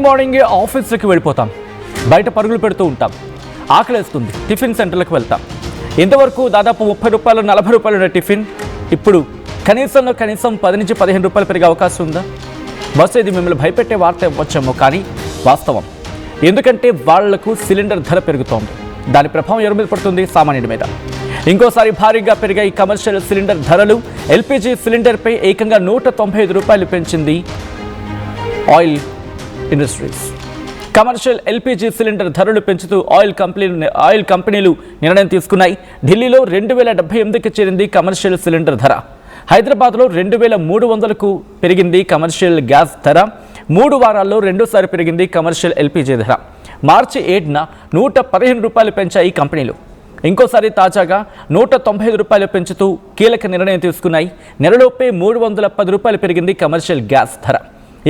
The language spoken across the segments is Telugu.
మార్నింగే ఆఫీస్కి వెళ్ళిపోతాం, బయట పరుగులు పెడుతూ ఉంటాం, ఆకలేస్తుంది, టిఫిన్ సెంటర్లకు వెళ్తాం. ఇంతవరకు దాదాపు 30 రూపాయలు 40 రూపాయలు ఉన్న టిఫిన్ ఇప్పుడు కనీసం 10 నుంచి 15 రూపాయలు పెరిగే అవకాశం ఉందా? బస్సు ఇది మిమ్మల్ని భయపెట్టే వార్త ఇవ్వచ్చేమో, కానీ వాస్తవం. ఎందుకంటే వాళ్లకు సిలిండర్ ధర పెరుగుతోంది. దాని ప్రభావం ఎవరి మీద పడుతుంది? సామాన్యుడి మీద. ఇంకోసారి భారీగా పెరిగాయి కమర్షియల్ సిలిండర్ ధరలు. ఎల్పీజీ సిలిండర్పై ఏకంగా 195 రూపాయలు పెంచింది oil industries. Commercial LPG cylinder ధరలు పెంచుతూ ఆయిల్ కంపెనీలు నిర్ణయం తీసుకున్నాయి. ఢిల్లీలో 2078కి చేరింది కమర్షియల్ సిలిండర్ ధర. హైదరాబాద్లో 2300కు పెరిగింది కమర్షియల్ గ్యాస్ ధర. 3 వారాల్లో రెండోసారి పెరిగింది కమర్షియల్ ఎల్పీజీ ధర. మార్చి 7న 115 రూపాయలు పెంచాయి కంపెనీలు. ఇంకోసారి తాజాగా 195 రూపాయలు పెంచుతూ కీలక నిర్ణయం తీసుకున్నాయి. నెలలోపే 310 రూపాయలు పెరిగింది కమర్షియల్ గ్యాస్ ధర.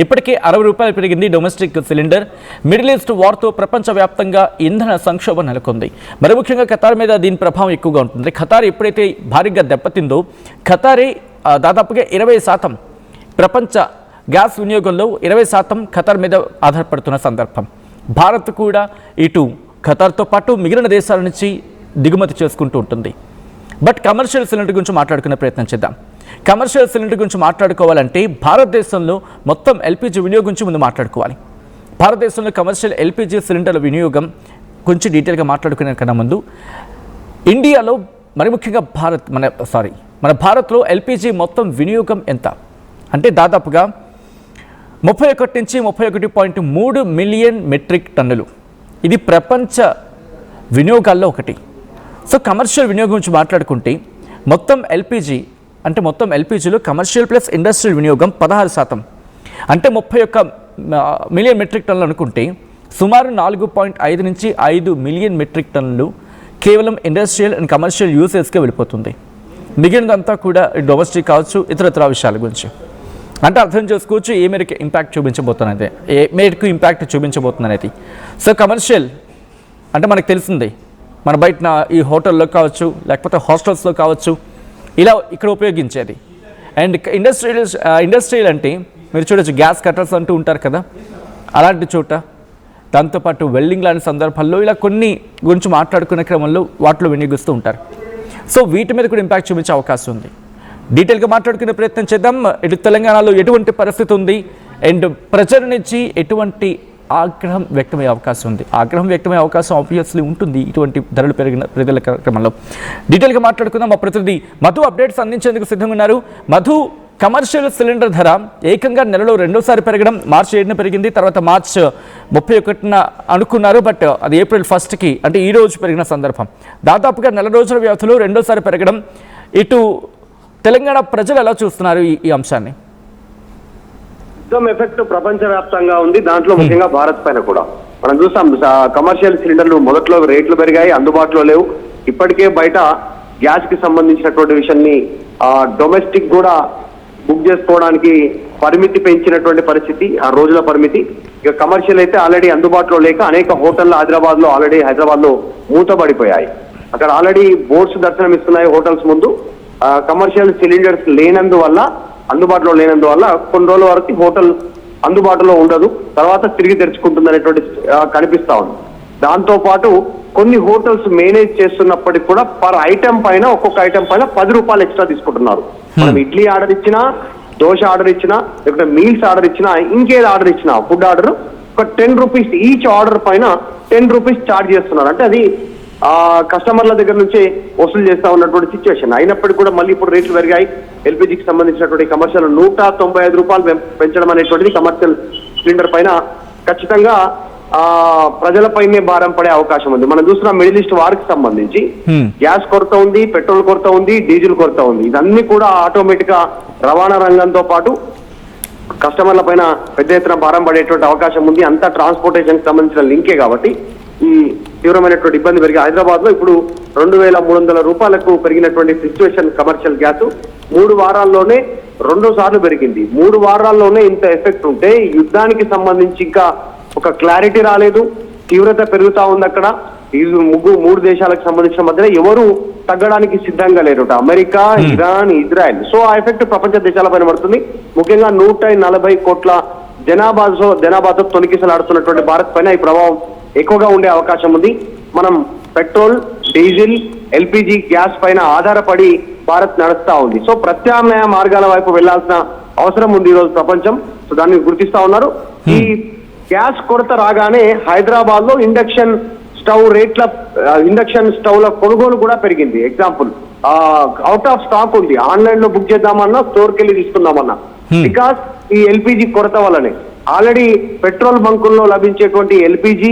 ఇప్పటికే 60 రూపాయలు పెరిగింది డొమెస్టిక్ సిలిండర్. మిడిల్ ఈస్ట్ వార్తో ప్రపంచవ్యాప్తంగా ఇంధన సంక్షోభం నెలకొంది. మరి ముఖ్యంగా ఖతార్ మీద దీని ప్రభావం ఎక్కువగా ఉంటుంది. ఖతార్ ఎప్పుడైతే భారీగా దెబ్బతిందో, ఖతారే దాదాపుగా 20% ప్రపంచ గ్యాస్ వినియోగంలో 20% ఖతార్ మీద ఆధారపడుతున్న సందర్భం. భారత్ కూడా ఇటు ఖతార్తో పాటు మిగిలిన దేశాల నుంచి దిగుమతి చేసుకుంటూ ఉంటుంది. బట్ కమర్షియల్ సిలిండర్ గురించి మాట్లాడుకునే ప్రయత్నం చేద్దాం. కమర్షియల్ సిలిండర్ గురించి మాట్లాడుకోవాలంటే భారతదేశంలో మొత్తం ఎల్పీజీ వినియోగం గురించి ముందు మాట్లాడుకోవాలి. భారతదేశంలో కమర్షియల్ ఎల్పీజీ సిలిండర్ల వినియోగం గురించి డీటెయిల్గా మాట్లాడుకునే కన్నా ముందు, ఇండియాలో మరి ముఖ్యంగా మన భారత్లో ఎల్పీజీ మొత్తం వినియోగం ఎంత అంటే దాదాపుగా 31 నుంచి 31.3 మిలియన్ మెట్రిక్ టన్నులు. ఇది ప్రపంచ వినియోగాల్లో ఒకటి. సో కమర్షియల్ వినియోగం గురించి మాట్లాడుకుంటే మొత్తం ఎల్పీజీలో కమర్షియల్ ప్లస్ ఇండస్ట్రియల్ వినియోగం 16%. అంటే 31 మిలియన్ మెట్రిక్ టన్నులు అనుకుంటే సుమారు 4.5 నుంచి 5 మిలియన్ మెట్రిక్ టన్నులు కేవలం ఇండస్ట్రియల్ అండ్ కమర్షియల్ యూసేజ్కే వెళ్ళిపోతుంది. మిగిలినంతా కూడా డొమెస్టిక్ కావచ్చు, ఇతరత్ర విషయాల గురించి. అంటే అర్థం చేసుకోవచ్చు ఏ మేరకు ఇంపాక్ట్ చూపించబోతుందనేది. సో కమర్షియల్ అంటే మనకు తెలిసిందే, మన బయట ఈ హోటల్లో కావచ్చు, లేకపోతే హాస్టల్స్లో కావచ్చు, ఇలా ఇక్కడ ఉపయోగించేది. అండ్ ఇండస్ట్రియల్ అంటే మీరు చూడొచ్చు, గ్యాస్ కట్టర్స్ అంటూ ఉంటారు కదా, అలాంటి చోట, దాంతోపాటు వెల్డింగ్ లాంటి సందర్భాల్లో ఇలా కొన్ని గురించి మాట్లాడుకునే క్రమంలో వాటిలో వినియోగిస్తూ ఉంటారు. సో వీటి మీద కూడా ఇంపాక్ట్ చూపించే అవకాశం ఉంది. డీటెయిల్గా మాట్లాడుకునే ప్రయత్నం చేద్దాం. ఇటు తెలంగాణలో ఎటువంటి పరిస్థితి ఉంది అండ్ ప్రజల నుంచి ఎటువంటి ఆగ్రహం వ్యక్తమయ్యే అవకాశం ఉంది. ఆగ్రహం వ్యక్తమయ్యే అవకాశం ఆబ్వియస్లీ ఉంటుంది ఇటువంటి ధరలు పెరిగిన ప్రజల క్రమంలో. డీటెయిల్గా మాట్లాడుకుందాం. మా ప్రతినిధి మధు అప్డేట్స్ అందించేందుకు సిద్ధంగా ఉన్నారు. మధు, కమర్షియల్ సిలిండర్ ధర ఏకంగా నెలలో రెండోసారి పెరగడం, మార్చి 7న పెరిగింది, తర్వాత మార్చి 31న అనుకున్నారు, బట్ అది ఏప్రిల్ 1కి అంటే ఈ రోజు పెరిగిన సందర్భం. దాదాపుగా నెల రోజుల వ్యవధిలో రెండోసారి పెరగడం. ఇటు తెలంగాణ ప్రజలు ఎలా చూస్తున్నారు ఈ అంశాన్ని? ఎఫెక్ట్ ప్రపంచవ్యాప్తంగా ఉంది, దాంట్లో ముఖ్యంగా భారత్ పైన కూడా మనం చూస్తాం. కమర్షియల్ సిలిండర్లు మొదట్లో రేట్లు పెరిగాయి, అందుబాటులో లేవు. ఇప్పటికే బయట గ్యాస్ కి సంబంధించినటువంటి విషయాన్ని డొమెస్టిక్ కూడా బుక్ చేసుకోవడానికి పరిమితి పెంచినటువంటి పరిస్థితి, ఆ రోజుల పరిమితి. ఇక కమర్షియల్ అయితే ఆల్రెడీ అందుబాటులో లేక అనేక హోటళ్లు హైదరాబాద్ లో మూతబడిపోయాయి. అక్కడ ఆల్రెడీ బోర్డ్స్ దర్శనం ఇస్తున్నాయి హోటల్స్ ముందు. కమర్షియల్ సిలిండర్స్ అందుబాటులో లేనందువల్ల కొన్ని రోజుల వరకు హోటల్ అందుబాటులో ఉండదు, తర్వాత తిరిగి తెరుచుకుంటుంది అనేటువంటి కనిపిస్తా ఉంది. దాంతో పాటు కొన్ని హోటల్స్ మేనేజ్ చేస్తున్నప్పటికీ కూడా ఒక్కొక్క ఐటమ్ పైన 10 రూపాయలు ఎక్స్ట్రా తీసుకుంటున్నారు. మనం ఇడ్లీ ఆర్డర్ ఇచ్చినా, దోశ ఆర్డర్ ఇచ్చినా, లేకపోతే మీల్స్ ఆర్డర్ ఇచ్చినా, ఇంకేది ఆర్డర్ ఇచ్చినా, ఫుడ్ ఆర్డర్ ఒక 10 రూపీస్ ఈచ్ ఆర్డర్ పైన 10 రూపీస్ ఛార్జ్ చేస్తున్నారు. అంటే అది కస్టమర్ల దగ్గర నుంచే వసూలు చేస్తా ఉన్నటువంటి సిచ్యువేషన్. అయినప్పటికీ కూడా మళ్ళీ ఇప్పుడు రేట్లు పెరిగాయి. ఎల్పీజీకి సంబంధించినటువంటి కమర్షియల్ 195 రూపాయలు పెంచడం అనేటువంటిది కమర్షియల్ సిలిండర్ పైన ఖచ్చితంగా ప్రజలపైనే భారం పడే అవకాశం ఉంది. మనం చూస్తున్న మిడిల్ ఈస్ట్ వార్కి సంబంధించి గ్యాస్ కొరత ఉంది, పెట్రోల్ కొరత ఉంది, డీజిల్ కొరత ఉంది. ఇదన్నీ కూడా ఆటోమేటిక్ గా రవాణా రంగంతో పాటు కస్టమర్ల పైన పెద్ద ఎత్తున భారం పడేటువంటి అవకాశం ఉంది. అంతా ట్రాన్స్పోర్టేషన్ కి సంబంధించిన లింకే కాబట్టి ఈ తీవ్రమైనటువంటి ఇబ్బంది పెరిగి హైదరాబాద్ లో ఇప్పుడు 2300 రూపాయలకు పెరిగినటువంటి సిచ్యువేషన్. కమర్షియల్ గ్యాస్ 3 వారాల్లోనే 2 సార్లు పెరిగింది. 3 వారాల్లోనే ఇంత ఎఫెక్ట్ ఉంటే యుద్ధానికి సంబంధించి ఇంకా ఒక క్లారిటీ రాలేదు, తీవ్రత పెరుగుతా ఉంది. అక్కడ ఈ 3 దేశాలకు సంబంధించిన మధ్యన ఎవరు తగ్గడానికి సిద్ధంగా లేరు, అమెరికా, ఇరాన్, ఇజ్రాయెల్. సో ఆ ఎఫెక్ట్ ప్రపంచ దేశాలపైన పడుతుంది. ముఖ్యంగా 140 కోట్ల జనాభాతో తొలికిసలాడుతున్నటువంటి భారత్ పైన ఈ ప్రభావం ఎక్కువగా ఉండే అవకాశం ఉంది. మనం పెట్రోల్, డీజిల్, ఎల్పిజి గ్యాస్ పైన ఆధారపడి భారత్ నడుస్తా ఉంది. సో ప్రత్యామ్నాయ మార్గాల వైపు వెళ్లాల్సిన అవసరం ఉంది ఈ రోజు ప్రపంచం. సో దాన్ని గుర్తిస్తా ఉన్నారు. ఈ గ్యాస్ కొరత రాగానే హైదరాబాద్ లో ఇండక్షన్ స్టవ్ల కొనుగోలు కూడా పెరిగింది. ఎగ్జాంపుల్, అవుట్ ఆఫ్ స్టాక్ ఉంది. ఆన్లైన్ లో బుక్ చేద్దామన్నా, స్టోర్కి వెళ్ళి తీసుకుందామన్నా, బికాస్ ఈ ఎల్పిజి కొరత వల్లనే. ఆల్రెడీ పెట్రోల్ బంకుల్లో లభించేటువంటి ఎల్పిజి,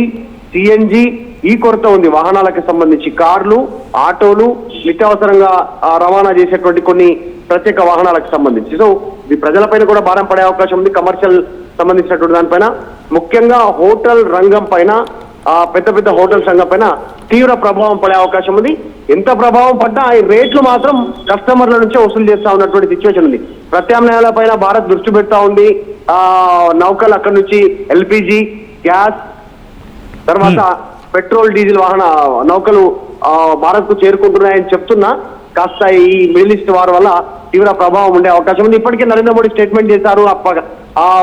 సిఎన్జి ఈ కొరత ఉంది. వాహనాలకు సంబంధించి కార్లు, ఆటోలు, నిత్యావసరంగా రవాణా చేసేటువంటి కొన్ని ప్రత్యేక వాహనాలకు సంబంధించి. సో ఇది ప్రజలపైన కూడా భారం పడే అవకాశం ఉంది. కమర్షియల్ సంబంధించినటువంటి దానిపైన, ముఖ్యంగా హోటల్ రంగం పైన, పెద్ద పెద్ద హోటల్స్ రంగం పైన తీవ్ర ప్రభావం పడే అవకాశం ఉంది. ఎంత ప్రభావం పడ్డా ఈ రేట్లు మాత్రం కస్టమర్ల నుంచే వసూలు చేస్తా ఉన్నటువంటి సిచ్యువేషన్ ఉంది. ప్రత్యామ్నాయాల పైన భారత్ దృష్టి పెడతా ఉంది. నౌకలు అక్కడి నుంచి ఎల్పిజి, గ్యాస్, తర్వాత పెట్రోల్, డీజిల్ నౌకలు భారత్ కు చేరుకుంటున్నాయని చెప్తున్నా కాస్త ఈ మిడిల్ ఈస్ట్ వార్ వల్ల తీవ్ర ప్రభావం ఉండే అవకాశం ఉంది. ఇప్పటికే నరేంద్ర మోడీ స్టేట్మెంట్ చేశారు.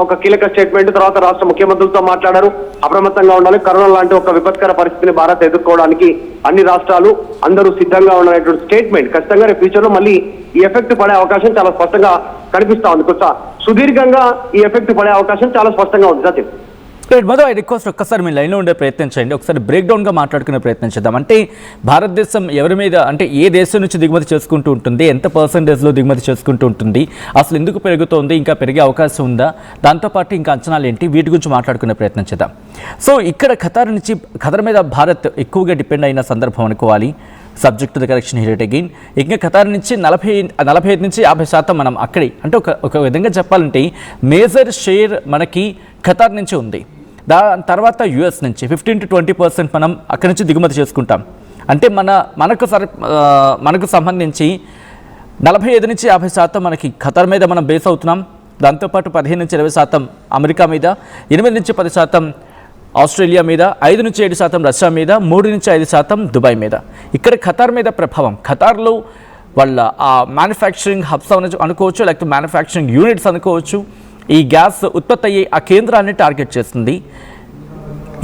ఒక కీలక స్టేట్మెంట్ తర్వాత రాష్ట్ర ముఖ్యమంత్రులతో మాట్లాడారు. అప్రమత్తంగా ఉండాలి, కరోనా లాంటి ఒక విపత్కర పరిస్థితిని భారత్ ఎదుర్కోవడానికి అన్ని రాష్ట్రాలు అందరూ సిద్ధంగా ఉండాలనేటువంటి స్టేట్మెంట్. ఖచ్చితంగా రేపు ఫ్యూచర్ లో మళ్ళీ ఈ ఎఫెక్ట్ పడే అవకాశం చాలా స్పష్టంగా కనిపిస్తా ఉంది. కొంత సుదీర్ఘంగా ఈ ఎఫెక్ట్ పడే అవకాశం చాలా స్పష్టంగా ఉంది. సత్యం, మధు, ఐ రిక్వెస్ట్ ఒక్కసారి మీ లైన్లో ఉండే ప్రయత్నం చేయండి. ఒకసారి బ్రేక్ డౌన్గా మాట్లాడుకునే ప్రయత్నం చేద్దాం. అంటే భారతదేశం ఎవరి మీద, అంటే ఏ దేశం నుంచి దిగుమతి చేసుకుంటూ ఉంటుంది, ఎంత పర్సెంటేజ్లో దిగుమతి చేసుకుంటూ ఉంటుంది, అసలు ఎందుకు పెరుగుతోంది, ఇంకా పెరిగే అవకాశం ఉందా, దాంతోపాటు ఇంకా అంచనాలు ఏంటి, వీటి గురించి మాట్లాడుకునే ప్రయత్నం చేద్దాం. సో ఇక్కడ ఖతర్ మీద భారత్ ఎక్కువగా డిపెండ్ అయిన సందర్భం అనుకోవాలి. Subject the correction here again. ఇంకా ఖతార్ నుంచి 45 నుంచి 50% మనం అక్కడి, అంటే ఒక విధంగా చెప్పాలంటే మేజర్ షేర్ మనకి ఖతార్ నుంచి ఉంది. దాని తర్వాత యుఎస్ నుంచి 15 to 20% మనం అక్కడి నుంచి దిగుమతి చేసుకుంటాం. అంటే మనకు సంబంధించి 45 నుంచి 50% మనకి ఖతార్ మీద మనం బేస్ అవుతున్నాం. దాంతోపాటు 15 నుంచి 20% అమెరికా మీద, 8 నుంచి 10% ఆస్ట్రేలియా మీద, 5 నుంచి 7% రష్యా మీద, 3 నుంచి 5% దుబాయ్ మీద. ఇక్కడ ఖతార్ మీద ప్రభావం, ఖతార్లో వాళ్ళ ఆ మ్యానుఫ్యాక్చరింగ్ హబ్స్ అనుకోవచ్చు, లేకపోతే మ్యానుఫ్యాక్చరింగ్ యూనిట్స్ అనుకోవచ్చు. ఈ గ్యాస్ ఉత్పత్తి అయ్యే ఆ కేంద్రాన్ని టార్గెట్ చేస్తుంది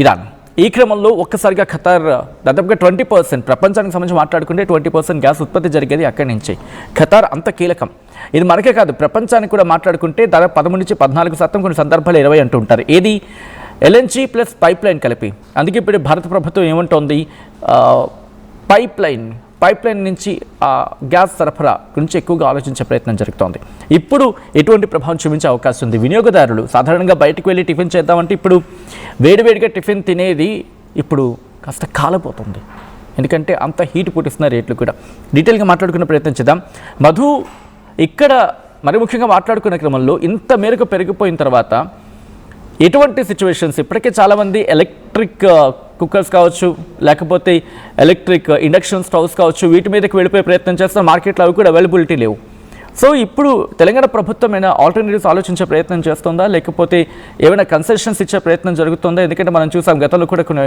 ఇరాన్. ఈ క్రమంలో ఒక్కసారిగా ఖతార్ దాదాపుగా 20%, ప్రపంచానికి సంబంధించి మాట్లాడుకుంటే 20% గ్యాస్ ఉత్పత్తి జరిగేది అక్కడి నుంచి. ఖతార్ అంత కీలకం. ఇది మనకే కాదు, ప్రపంచానికి కూడా మాట్లాడుకుంటే దాదాపు 13 నుంచి 14%, కొన్ని సందర్భాలు 20 అంటూ ఉంటారు. ఏది ఎల్ఎన్జీ ప్లస్ పైప్ లైన్ కలిపి. అందుకే ఇప్పుడు భారత ప్రభుత్వం ఏమంటోంది, పైప్ లైన్ నుంచి గ్యాస్ సరఫరా గురించి ఎక్కువగా ఆలోచించే ప్రయత్నం జరుగుతోంది. ఇప్పుడు ఎటువంటి ప్రభావం చూపించే అవకాశం ఉంది? వినియోగదారులు సాధారణంగా బయటకు వెళ్ళి టిఫిన్ చేద్దామంటే ఇప్పుడు వేడివేడిగా టిఫిన్ తినేది ఇప్పుడు కాస్త కాలిపోతుంది. ఎందుకంటే అంత హీట్ పుట్టిస్తున్న రేట్లు కూడా. డీటెయిల్గా మాట్లాడుకునే ప్రయత్నం చేద్దాం. మధు, ఇక్కడ మరి ముఖ్యంగా మాట్లాడుకునే క్రమంలో ఇంత మేరకు పెరిగిపోయిన తర్వాత ఎటువంటి సిచ్యువేషన్స్, ఇప్పటికే చాలామంది ఎలక్ట్రిక్ కుక్కర్స్ కావచ్చు, లేకపోతే ఎలక్ట్రిక్ ఇండక్షన్ స్టవ్స్ కావచ్చు, వీటి మీదకి వెళ్ళిపోయే ప్రయత్నం చేస్తున్న మార్కెట్లో అవి కూడా అవైలబిలిటీ లేవు. సో ఇప్పుడు తెలంగాణ ప్రభుత్వం ఏమైనా ఆల్టర్నేటివ్స్ ఆలోచించే ప్రయత్నం చేస్తుందా, లేకపోతే ఏమైనా కన్సెషన్స్ ఇచ్చే ప్రయత్నం జరుగుతుందా? ఎందుకంటే మనం చూసాం గతంలో కూడా కొన్ని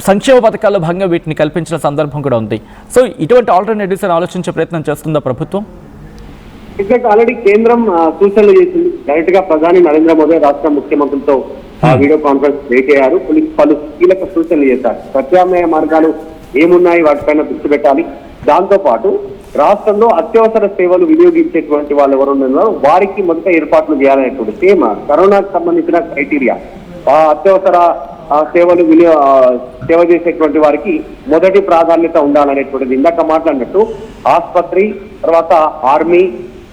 సంక్షేమ పథకాల్లో భాగంగా వీటిని కల్పించిన సందర్భం కూడా ఉంది. సో ఇటువంటి ఆల్టర్నేటివ్స్ అని ఆలోచించే ప్రయత్నం చేస్తుందా ప్రభుత్వం? ఎగ్జాక్ట్, ఆల్రెడీ కేంద్రం సూచనలు చేసింది. డైరెక్ట్ గా ప్రధాని నరేంద్ర మోదీ రాష్ట్ర ముఖ్యమంత్రులతో వీడియో కాన్ఫరెన్స్ అయ్యారు. పలు కీలక సూచనలు చేశారు. ప్రత్యామ్నాయ మార్గాలు ఏమున్నాయి, వాటిపైన దృష్టి పెట్టాలి. దాంతో పాటు రాష్ట్రంలో అత్యవసర సేవలు వినియోగించేటువంటి వాళ్ళు ఎవరు ఉన్నారో వారికి మొదట ఏర్పాట్లు చేయాలనేటువంటి సేమ్ కరోనాకు సంబంధించిన క్రైటీరియా. అత్యవసర సేవలు సేవ చేసేటువంటి వారికి మొదటి ప్రాధాన్యత ఉండాలనేటువంటిది. ఇందాక మాట్లాడినట్టు ఆసుపత్రి, తర్వాత ఆర్మీ,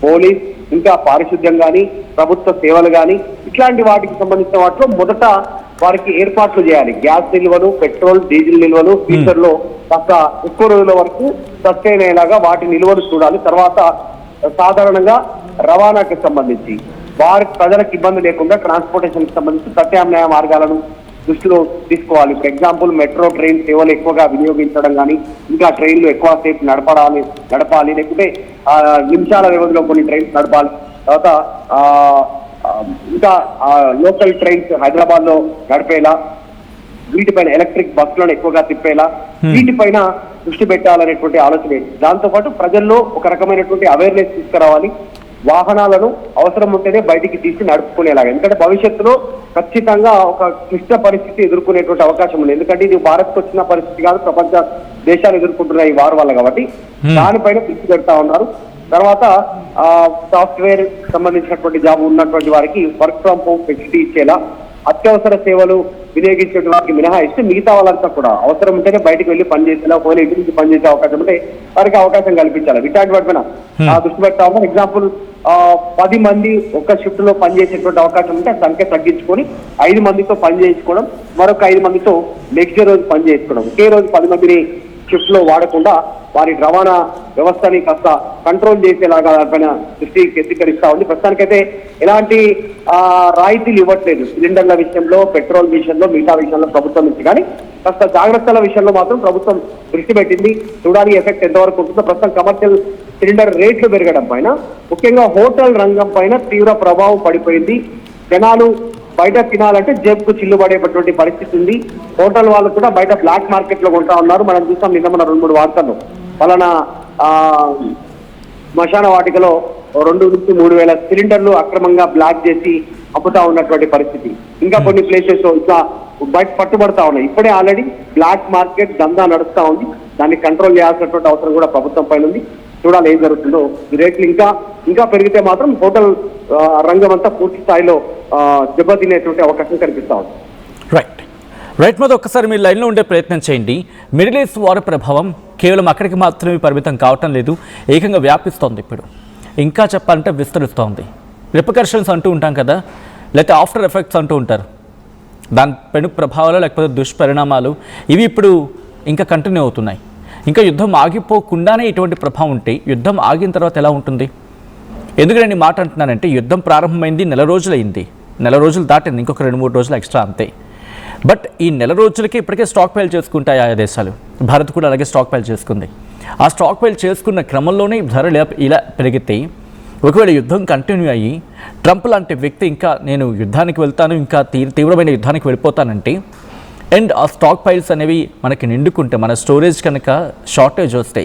పోలీస్, ఇంకా పారిశుద్ధ్యం కానీ, ప్రభుత్వ సేవలు కానీ, ఇట్లాంటి వాటికి సంబంధించిన వాటిలో మొదట వారికి ఏర్పాట్లు చేయాలి. గ్యాస్ నిల్వలు, పెట్రోల్, డీజిల్ నిల్వలు ఫ్యూచర్ లో కాస్త ఎక్కువ రోజుల వరకు సస్టైన్ అయ్యేలాగా వాటి నిల్వలు చూడాలి. తర్వాత సాధారణంగా రవాణాకి సంబంధించి ప్రజలకు ఇబ్బంది లేకుండా ట్రాన్స్పోర్టేషన్ కి సంబంధించి ప్రత్యామ్నాయ మార్గాలను దృష్టిలో తీసుకోవాలి. ఫర్ ఎగ్జాంపుల్ మెట్రో ట్రైన్ సేవలు ఎక్కువగా వినియోగించడం కానీ, ఇంకా ట్రైన్లు ఎక్కువ సేపు నడపాలి, లేకుంటే నిమిషాల వ్యవధిలో కొన్ని ట్రైన్స్ నడపాలి. తర్వాత ఇంకా లోకల్ ట్రైన్స్ హైదరాబాద్ లో నడిపేలా, వీటిపైన ఎలక్ట్రిక్ బస్సులను ఎక్కువగా తిప్పేలా, వీటిపైన దృష్టి పెట్టాలనేటువంటి ఆలోచన. దాంతో పాటు ప్రజల్లో ఒక రకమైనటువంటి అవేర్నెస్ తీసుకురావాలి. వాహనాలను అవసరం ఉంటేనే బయటికి తీసి నడుపుకునేలాగా. ఎందుకంటే భవిష్యత్తులో ఖచ్చితంగా ఒక క్లిష్ట పరిస్థితి ఎదుర్కొనేటువంటి అవకాశం ఉంది. ఎందుకంటే ఇది భారత్కు వచ్చిన పరిస్థితి కాదు, ప్రపంచ దేశాలు ఎదుర్కొంటున్న ఈ వార్ వల్ల. కాబట్టి దానిపైన దృష్టి పెడతా ఉన్నారు. తర్వాత సాఫ్ట్వేర్ సంబంధించినటువంటి జాబ్ ఉన్నటువంటి వారికి వర్క్ ఫ్రమ్ హోమ్ ఫెసిలిటీ ఇచ్చేలా, అత్యవసర సేవలు వినియోగించే వారికి మినహాయిస్తే మిగతా వాళ్ళంతా కూడా అవసరం ఉంటేనే బయటకు వెళ్ళి పనిచేసేలా, ఒకవేళ ఇంటి నుంచి పనిచేసే అవకాశం ఉంటే వారికి అవకాశం కల్పించాలి. ఇట్లాంటి వాటి పైన దృష్టి పెడతా ఉన్నాం. ఎగ్జాంపుల్ 10 మంది ఒక షిఫ్ట్ లో పనిచేసేటువంటి అవకాశం ఉంటే ఆ సంఖ్య తగ్గించుకొని 5 మందితో పని చేయించుకోవడం, మరొక 5 మందితో నెక్స్ట్ రోజు పని చేయించుకోవడం. ఒకే రోజు 10 మందిని షిఫ్ట్ లో వాడకుండా వారి రవాణా వ్యవస్థని కాస్త కంట్రోల్ చేసేలాగా దానిపైన దృష్టి కేంద్రీకరిస్తా ఉంది. ప్రస్తుతానికైతే ఎలాంటి రాయితీలు ఇవ్వట్లేదు సిలిండర్ల విషయంలో, పెట్రోల్ విషయంలో, మిగతా విషయంలో ప్రభుత్వం నుంచి. కానీ కాస్త జాగ్రత్తల విషయంలో మాత్రం ప్రభుత్వం దృష్టి పెట్టింది. చూడాలి ఎఫెక్ట్ ఎంతవరకు ఉంటుందో. ప్రస్తుతం కమర్షియల్ సిలిండర్ రేట్లు పెరగడం పైన, ముఖ్యంగా హోటల్ రంగం పైన తీవ్ర ప్రభావం పడిపోయింది. జనాలు బయట తినాలంటే జేబుకు చిల్లు పడేటటువంటి పరిస్థితి ఉంది. హోటల్ వాళ్ళు కూడా బయట బ్లాక్ మార్కెట్ లో కొంటా ఉన్నారు. మనం చూసాం నిన్న మన 2-3 వార్తల్లో పలానా శ్మశాన వాటికలో 2 నుంచి 3 వేల సిలిండర్లు అక్రమంగా బ్లాక్ చేసి అమ్ముతా ఉన్నటువంటి పరిస్థితి. ఇంకా కొన్ని ప్లేసెస్ ఇట్లా బయట పట్టుబడతా ఉన్నాయి. ఇప్పుడే ఆల్రెడీ బ్లాక్ మార్కెట్ దందా నడుస్తా ఉంది. దాన్ని కంట్రోల్ చేయాల్సినటువంటి అవసరం కూడా ప్రభుత్వం పైన ఉంది. చూడాలి ఏం జరుగుతుందో. ఈ రేట్లు ఇంకా పెరిగితే మాత్రం హోటల్ రంగం అంతా పూర్తి స్థాయిలో దెబ్బతినేటువంటి అవకాశం కనిపిస్తా ఉంది. రైట్ మీద ఒక్కసారి మీరు లైన్లో ఉండే ప్రయత్నం చేయండి. మిడిల్ ఈస్ట్ వార్ ప్రభావం కేవలం అక్కడికి మాత్రమే పరిమితం కావటం లేదు, ఏకంగా వ్యాపిస్తోంది. ఇప్పుడు ఇంకా చెప్పాలంటే విస్తరిస్తోంది. రిపకర్షన్స్ అంటూ ఉంటాం కదా, లేకపోతే ఆఫ్టర్ ఎఫెక్ట్స్ అంటూ ఉంటారు. దాని పెను ప్రభావాలు లేకపోతే దుష్పరిణామాలు ఇవి ఇప్పుడు ఇంకా కంటిన్యూ అవుతున్నాయి. ఇంకా యుద్ధం ఆగిపోకుండానే ఇటువంటి ప్రభావం ఉంటే యుద్ధం ఆగిన తర్వాత ఎలా ఉంటుంది? ఎందుకంటే నేను మాట అంటున్నానంటే యుద్ధం ప్రారంభమైంది 4 రోజులైంది, 4 రోజులు దాటింది, ఇంకొక 2-3 రోజులు ఎక్స్ట్రా అంతే. బట్ ఈ 4 రోజులకి ఇప్పటికే స్టాక్ పైల్ చేసుకుంటాయి ఆయా దేశాలు. భారత్ కూడా అలాగే స్టాక్ పైల్ చేసుకుంది. ఆ స్టాక్ పైల్ చేసుకున్న క్రమంలోనే ధరలు ఇలా పెరిగితే, ఒకవేళ యుద్ధం కంటిన్యూ అయ్యి ట్రంప్ లాంటి వ్యక్తి ఇంకా నేను యుద్ధానికి వెళ్తాను, ఇంకా తీవ్రమైన యుద్ధానికి వెళ్ళిపోతానంటే, అండ్ ఆ స్టాక్ పైల్స్ అనేవి మనకి నిండుకుంటే, మన స్టోరేజ్ కనుక షార్టేజ్ వస్తే,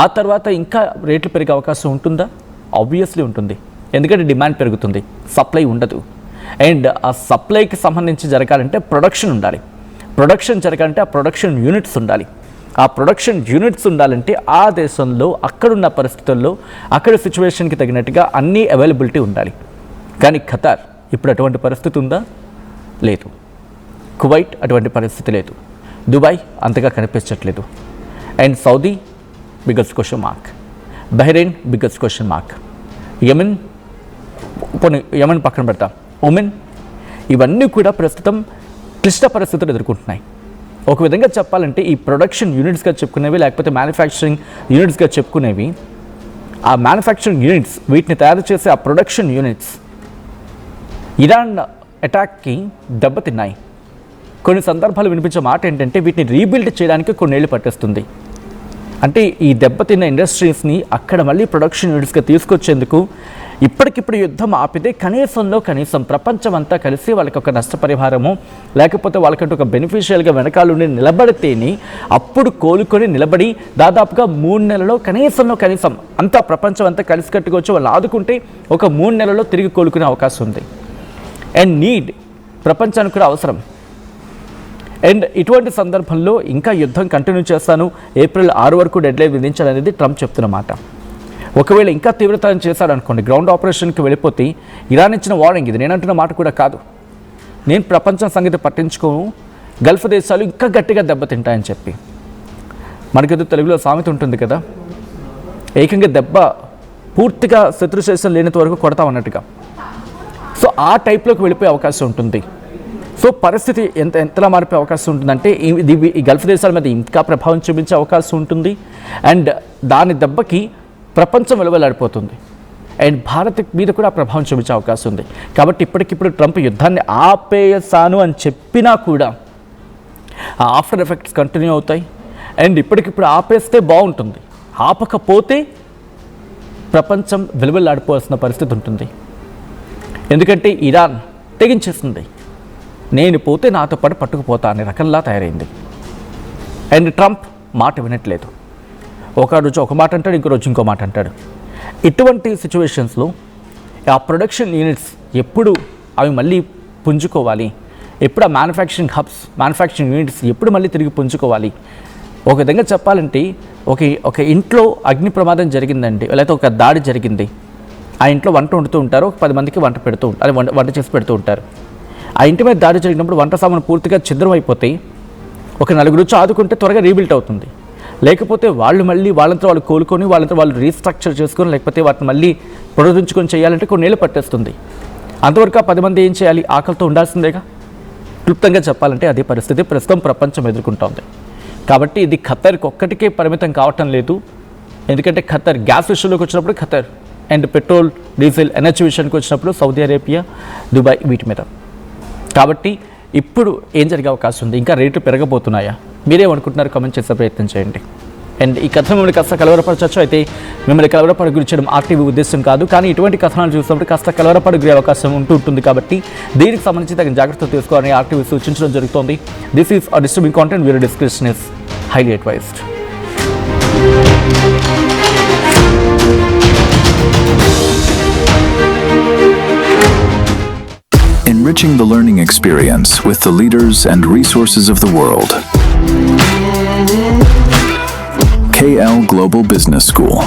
ఆ తర్వాత ఇంకా రేట్లు పెరిగే అవకాశం ఉంటుందా? ఆబ్వియస్లీ ఉంటుంది. ఎందుకంటే డిమాండ్ పెరుగుతుంది, సప్లై ఉండదు. అండ్ ఆ సప్లైకి సంబంధించి జరగాలంటే ప్రొడక్షన్ ఉండాలి. ప్రొడక్షన్ జరగాలంటే ఆ ప్రొడక్షన్ యూనిట్స్ ఉండాలి. ఆ ప్రొడక్షన్ యూనిట్స్ ఉండాలంటే ఆ దేశంలో అక్కడున్న పరిస్థితుల్లో అక్కడ సిచ్యువేషన్కి తగినట్టుగా అన్నీ అవైలబిలిటీ ఉండాలి. కానీ ఖతార్ ఇప్పుడు అటువంటి పరిస్థితి ఉందా? లేదు. కువైట్ అటువంటి పరిస్థితి లేదు. దుబాయ్ అంతగా కనిపించట్లేదు. And Saudi biggest question mark. Bahrain biggest question mark. Yemen పక్కన పెడతాం, ఒమెన్, ఇవన్నీ కూడా ప్రస్తుతం క్లిష్ట పరిస్థితులు ఎదుర్కొంటున్నాయి. ఒక విధంగా చెప్పాలంటే ఈ ప్రొడక్షన్ యూనిట్స్గా చెప్పుకునేవి, లేకపోతే మ్యానుఫ్యాక్చరింగ్ యూనిట్స్గా చెప్పుకునేవి, ఆ మ్యానుఫ్యాక్చరింగ్ యూనిట్స్, వీటిని తయారు చేసే ఆ ప్రొడక్షన్ యూనిట్స్ ఇరాన్ అటాక్కి దెబ్బతిన్నాయి. కొన్ని సందర్భాలు వినిపించే మాట ఏంటంటే వీటిని రీబిల్డ్ చేయడానికి కొన్నేళ్ళు పట్టేస్తుంది. అంటే ఈ దెబ్బతిన్న ఇండస్ట్రీస్ని అక్కడ మళ్ళీ ప్రొడక్షన్ యూనిట్స్గా తీసుకొచ్చేందుకు ఇప్పటికిప్పుడు యుద్ధం ఆపితే కనీసం ప్రపంచం అంతా కలిసి వాళ్ళకి ఒక నష్టపరిహారము, లేకపోతే వాళ్ళకంటూ ఒక బెనిఫిషియల్గా వెనకాలండి నిలబడితేనే అప్పుడు కోలుకొని నిలబడి దాదాపుగా 3 నెలల్లో కనీసం అంతా ప్రపంచం అంతా కలిసి కట్టుకొచ్చి వాళ్ళు ఆదుకుంటే ఒక 3 నెలల్లో తిరిగి కోలుకునే అవకాశం ఉంది. అండ్ నీడ్ ప్రపంచానికి కూడా అవసరం. అండ్ ఇటువంటి సందర్భంలో ఇంకా యుద్ధం కంటిన్యూ చేస్తాను, ఏప్రిల్ 6 వరకు డెడ్లైన్ విధించాలనేది ట్రంప్ చెప్తున్న మాట. ఒకవేళ ఇంకా తీవ్రతరం చేశాడనుకోండి, గ్రౌండ్ ఆపరేషన్కి వెళ్ళిపోతే, ఇరాన్ ఇచ్చిన వార్నింగ్ ఇది, నేనంటున్న మాట కూడా కాదు, నేను ప్రపంచం సంగతి పట్టించుకోను, గల్ఫ్ దేశాలు ఇంకా గట్టిగా దెబ్బతింటాయని చెప్పి. మనకేదో తెలుగులో సామెత ఉంటుంది కదా, ఏకంగా దెబ్బ పూర్తిగా శత్రుశేషం లేనంత వరకు కొడతామన్నట్టుగా. సో ఆ టైప్లోకి వెళ్ళిపోయే అవకాశం ఉంటుంది. సో పరిస్థితి ఎంతలా మారిపోయే అవకాశం ఉంటుందంటే ఈ గల్ఫ్ దేశాల మీద ఇంకా ప్రభావం చూపించే అవకాశం ఉంటుంది. అండ్ దాని దెబ్బకి ప్రపంచం వెలువలాడిపోతుంది. అండ్ భారత్ మీద కూడా ప్రభావం చూపించే అవకాశం ఉంది. కాబట్టి ఇప్పటికిప్పుడు ట్రంప్ యుద్ధాన్ని ఆపేసాను అని చెప్పినా కూడా ఆ ఆఫ్టర్ ఎఫెక్ట్స్ కంటిన్యూ అవుతాయి. అండ్ ఇప్పటికిప్పుడు ఆపేస్తే బాగుంటుంది, ఆపకపోతే ప్రపంచం వెలువలాడిపోవాల్సిన పరిస్థితి ఉంటుంది. ఎందుకంటే ఇరాన్ తెగించేస్తుంది, నేను పోతే నాతో పాటు పట్టుకుపోతా అనే రకంలా తయారైంది. అండ్ ట్రంప్ మాట వినట్లేదు. ఒక రోజు ఒక మాట అంటాడు, ఇంకో రోజు ఇంకో మాట అంటాడు. ఇటువంటి సిచ్యువేషన్స్లో ఆ ప్రొడక్షన్ యూనిట్స్ ఎప్పుడు అవి మళ్ళీ పుంజుకోవాలి, ఎప్పుడు ఆ మ్యానుఫ్యాక్చరింగ్ యూనిట్స్ ఎప్పుడు మళ్ళీ తిరిగి పుంజుకోవాలి. ఒక విధంగా చెప్పాలంటే ఒక ఇంట్లో అగ్ని ప్రమాదం జరిగిందండి, లేకపోతే ఒక దాడి జరిగింది. ఆ ఇంట్లో వంట వండుతూ ఉంటారు, ఒక 10 మందికి వంట పెడుతూ ఉంటారు, వంట చేసి పెడుతూ ఉంటారు. ఆ ఇంటి మీద దాడి జరిగినప్పుడు వంట సామాను పూర్తిగా ఛిద్రం అయిపోతాయి. ఒక 4 వచ్చి ఆదుకుంటే త్వరగా రీబిల్ట్ అవుతుంది. లేకపోతే వాళ్ళంతా వాళ్ళు కోలుకొని వాళ్ళంతా వాళ్ళు రీస్ట్రక్చర్ చేసుకొని లేకపోతే వాటిని మళ్ళీ పునరుద్ధరించుకొని చేయాలంటే కొన్నేళ్ళు పట్టేస్తుంది. అంతవరకు ఆ 10 మంది ఏం చేయాలి? ఆకలితో ఉండాల్సిందేగా. క్లుప్తంగా చెప్పాలంటే అదే పరిస్థితి ప్రస్తుతం ప్రపంచం ఎదుర్కొంటోంది. కాబట్టి ఇది ఖతర్కి ఒక్కటికే పరిమితం కావటం లేదు. ఎందుకంటే ఖతర్ గ్యాస్ విషయంలోకి వచ్చినప్పుడు Qatar, and petrol diesel energy విషయానికి వచ్చినప్పుడు సౌదీ అరేబియా, దుబాయ్ వీటి మీద. కాబట్టి ఇప్పుడు ఏం జరిగే అవకాశం ఉంది? ఇంకా రేట్లు పెరగబోతున్నాయా? మీరేమనుకుంటున్నారు? కామెంట్ చేసే ప్రయత్నం చేయండి. అండ్ ఈ కథ మిమ్మల్ని కాస్త కలవరపరచచ్చు. అయితే మిమ్మల్ని కలవరపడ గురించడం ఆర్టీవీ ఉద్దేశం కాదు, కానీ ఇటువంటి కథనాలు చూసినప్పుడు కాస్త కలవరపడ గురే అవకాశం ఉంటుంది. కాబట్టి దీనికి సంబంధించి తగిన జాగ్రత్తలు తీసుకోవాలని ఆర్టీవీ సూచించడం జరుగుతోంది. This is a disturbing content. Viewer discretion is highly advised. Enriching the learning experience with the leaders and resources of the world. KL Global Business School.